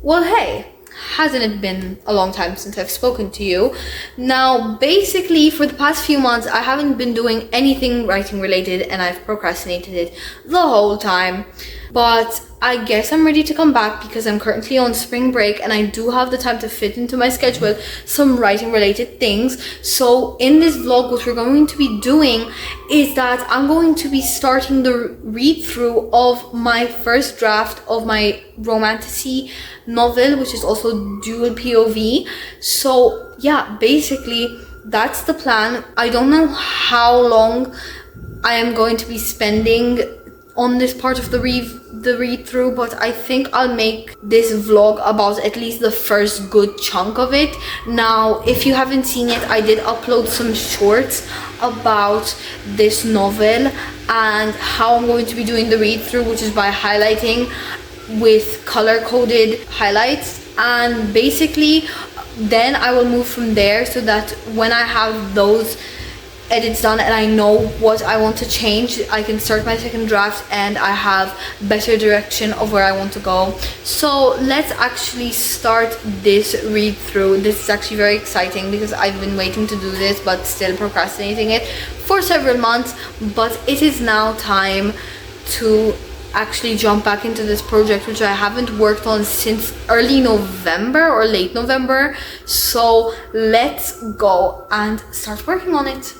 Well, hey, hasn't it been a long time since I've spoken to you? Now, basically, for the past few months, I haven't been doing anything writing related and I've procrastinated it the whole time. But I guess I'm ready to come back because I'm currently on spring break and I do have the time to fit into my schedule some writing related things. So in this vlog, what we're going to be doing is that I'm going to be starting the read through of my first draft of my romantasy novel, which is also dual POV. So yeah, basically that's the plan. I don't know how long I am going to be spending on this part of the read through, but I think I'll make this vlog about at least the first good chunk of it. Now, if you haven't seen it, I did upload some shorts about this novel and how I'm going to be doing the read through, which is by highlighting with color coded highlights, and basically then I will move from there so that when I have those edits done and I know what I want to change, I can start my second draft and I have better direction of where I want to go. So let's actually start this read through. This is actually very exciting because I've been waiting to do this but still procrastinating it for several months, but it is now time to actually jump back into this project, which I haven't worked on since early November or late November. So let's go and start working on it.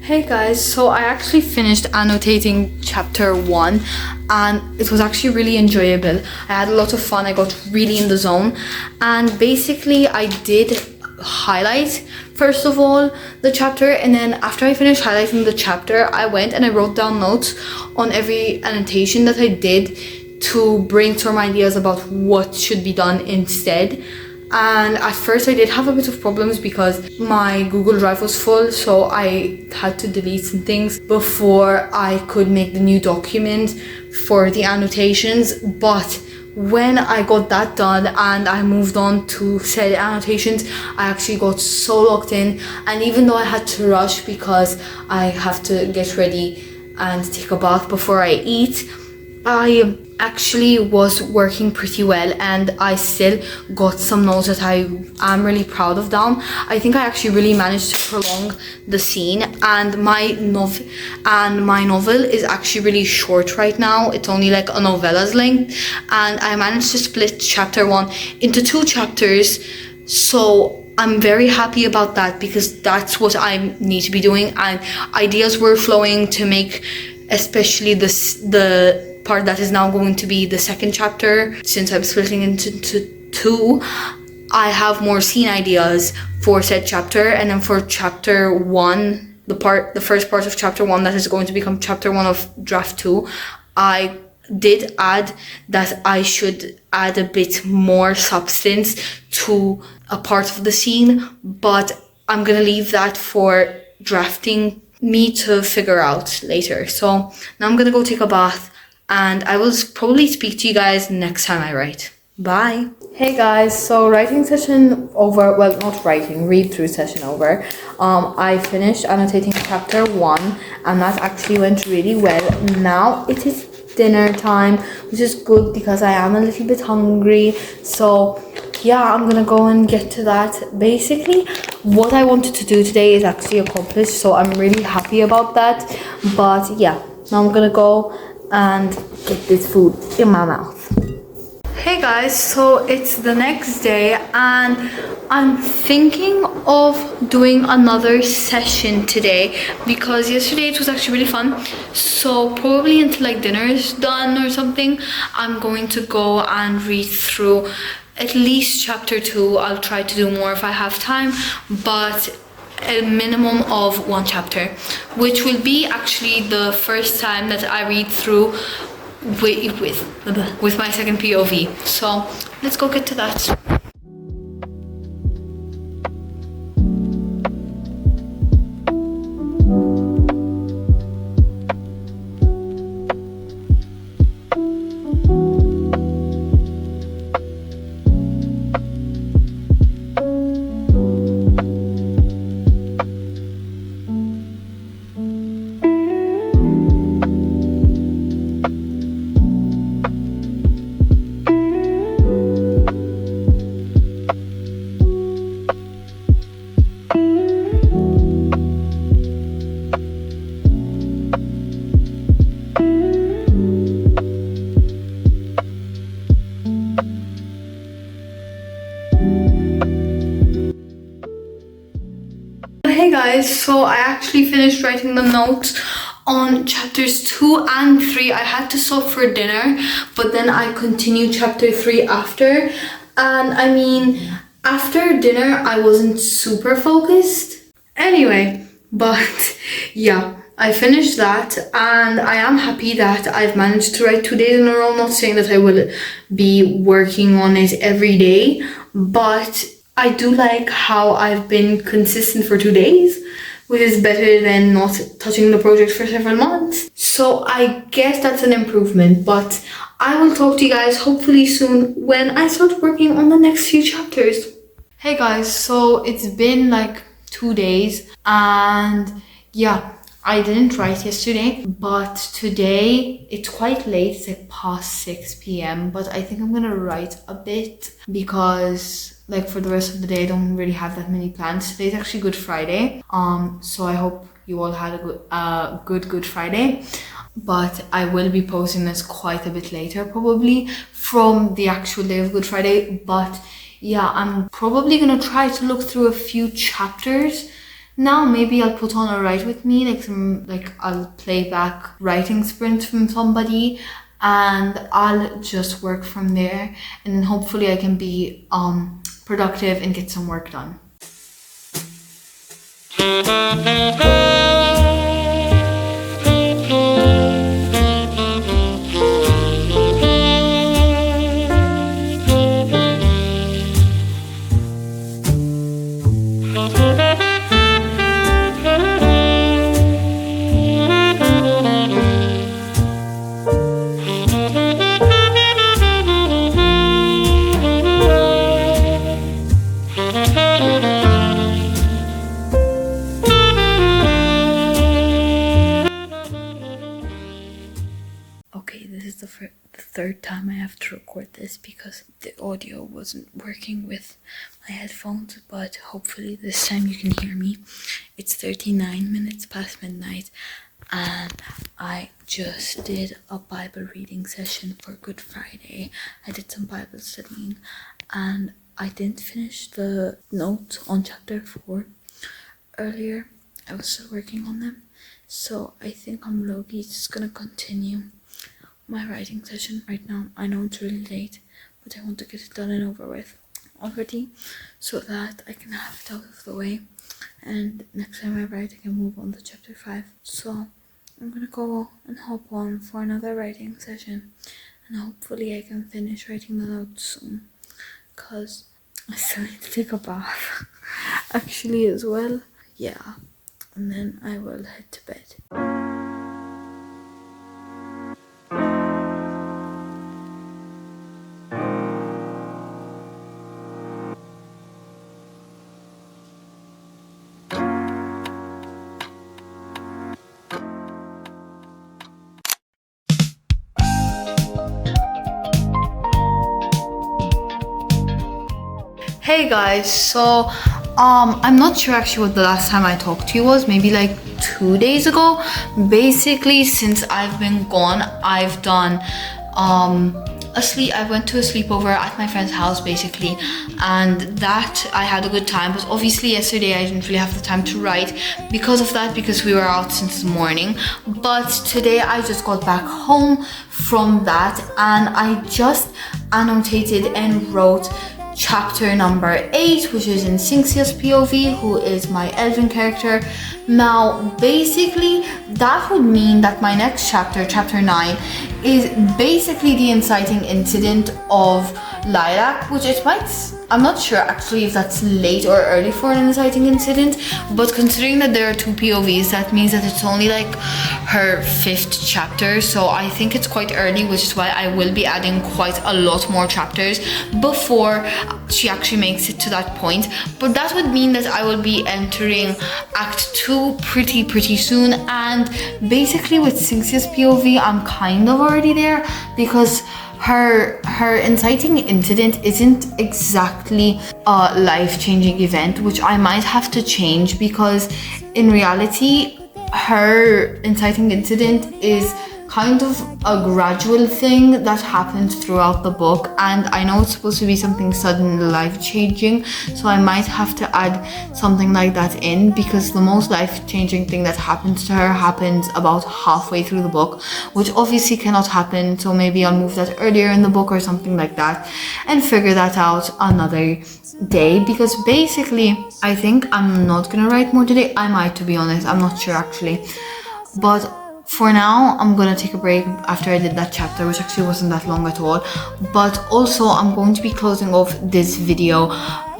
Hey guys, so I actually finished annotating chapter 1 and it was actually really enjoyable. I had a lot of fun, I got really in the zone, and basically I did highlight first of all the chapter, and then after I finished highlighting the chapter I went and I wrote down notes on every annotation that I did to brainstorm ideas about what should be done instead. And at first I did have a bit of problems because my Google Drive was full, so I had to delete some things before I could make the new document for the annotations. But when I got that done and I moved on to said annotations, I actually got so locked in, and even though I had to rush because I have to get ready and take a bath before I eat, I actually was working pretty well and I still got some notes that I am really proud of down. I think I actually really managed to prolong the scene, and my novel is actually really short right now. It's only like a novella's length, and I managed to split chapter 1 into 2 chapters. So I'm very happy about that because that's what I need to be doing, and ideas were flowing to make especially the part that is now going to be the second chapter. Since I'm splitting into 2, I have more scene ideas for said chapter, and then for chapter 1, the first part of chapter 1 that is going to become chapter 1 of draft 2, I did add that I should add a bit more substance to a part of the scene, but I'm gonna leave that for drafting me to figure out later. So now I'm gonna go take a bath and I will probably speak to you guys next time I write. Bye. Hey guys, so writing session over, well, not writing, read through session over. I finished annotating chapter 1 and that actually went really well. Now it is dinner time, which is good because I am a little bit hungry. So yeah, I'm gonna go and get to that. Basically, what I wanted to do today is actually accomplished, so I'm really happy about that. But yeah, now I'm gonna go and get this food in my mouth. Hey guys, so it's the next day and I'm thinking of doing another session today because yesterday it was actually really fun. So probably until like dinner is done or something, I'm going to go and read through at least chapter 2. I'll try to do more if I have time, but a minimum of 1 chapter, which will be actually the first time that I read through with my second POV. So let's go get to that. Hey guys, so I actually finished writing the notes on chapters 2 and 3. I had to stop for dinner, but then I continued chapter 3 after. And I mean, after dinner, I wasn't super focused. Anyway, but yeah, I finished that and I am happy that I've managed to write 2 days in a row. I'm not saying that I will be working on it every day, but I do like how I've been consistent for 2 days, which is better than not touching the project for several months. So I guess that's an improvement, but I will talk to you guys hopefully soon when I start working on the next few chapters. Hey guys, so it's been like 2 days and yeah, I didn't write yesterday, but today it's quite late, it's like past 6 p.m. But I think I'm gonna write a bit because like for the rest of the day I don't really have that many plans. Today's actually Good Friday, so I hope you all had a good Friday. But I will be posting this quite a bit later, probably from the actual day of Good Friday. But yeah, I'm probably gonna try to look through a few chapters. Now maybe I'll put on a write with me, I'll play back writing sprints from somebody and I'll just work from there, and then hopefully I can be productive and get some work done. Okay, this is the third time I have to record this because the audio wasn't working with my headphones, but hopefully this time you can hear me. It's 39 minutes past midnight and I just did a Bible reading session for Good Friday. I did some Bible studying and I didn't finish the notes on chapter 4 earlier. I was still working on them, so I think I'm low-key just gonna continue my writing session right now. I know it's really late, but I want to get it done and over with already so that I can have it out of the way, and next time I write I can move on to chapter 5. So I'm gonna go and hop on for another writing session and hopefully I can finish writing the notes soon because I still need to take a bath actually as well. Yeah, and then I will head to bed. Hey guys, so I'm not sure actually what the last time I talked to you was, maybe like 2 days ago. Basically, since I've been gone, I've done asleep. I went to a sleepover at my friend's house basically, and that I had a good time. But obviously yesterday I didn't really have the time to write because of that, because we were out since the morning. But today I just got back home from that and I just annotated and wrote chapter number 8, which is in Cynthia's POV, who is my elven character. Now basically that would mean that my next chapter, chapter 9, is basically the inciting incident of Lilac, which it might, I'm not sure actually if that's late or early for an inciting incident, but considering that there are 2 POVs, that means that it's only like her 5th chapter, so I think it's quite early, which is why I will be adding quite a lot more chapters before she actually makes it to that point. But that would mean that I will be entering Act 2 pretty soon, and basically with Cynthia's POV I'm kind of already there, because her inciting incident isn't exactly a life-changing event, which I might have to change, because in reality her inciting incident is kind of a gradual thing that happens throughout the book, and I know it's supposed to be something sudden, life-changing, so I might have to add something like that in, because the most life-changing thing that happens to her happens about halfway through the book, which obviously cannot happen, so maybe I'll move that earlier in the book or something like that and figure that out another day, because basically I think I'm not gonna write more today. I might, to be honest, I'm not sure actually, but for now, I'm gonna take a break after I did that chapter, which actually wasn't that long at all. But also, I'm going to be closing off this video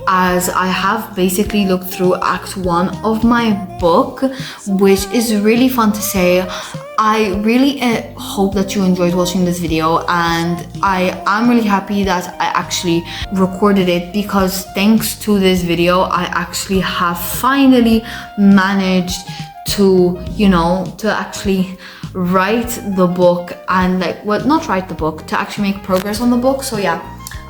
as I have basically looked through Act 1 of my book, which is really fun to say. I really hope that you enjoyed watching this video, and I am really happy that I actually recorded it, because thanks to this video, I actually have finally managed to, you know, to actually write the book, and like, well, not write the book, to actually make progress on the book. So yeah,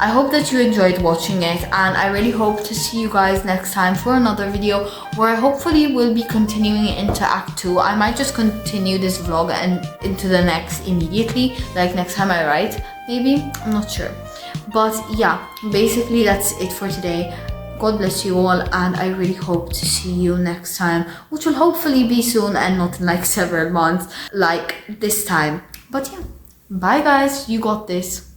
I hope that you enjoyed watching it, and I really hope to see you guys next time for another video where I hopefully will be continuing into Act 2. I might just continue this vlog and into the next immediately, like next time I write, maybe, I'm not sure. But yeah, basically that's it for today. God bless you all, and I really hope to see you next time, which will hopefully be soon and not in like several months like this time. But yeah, bye guys, you got this.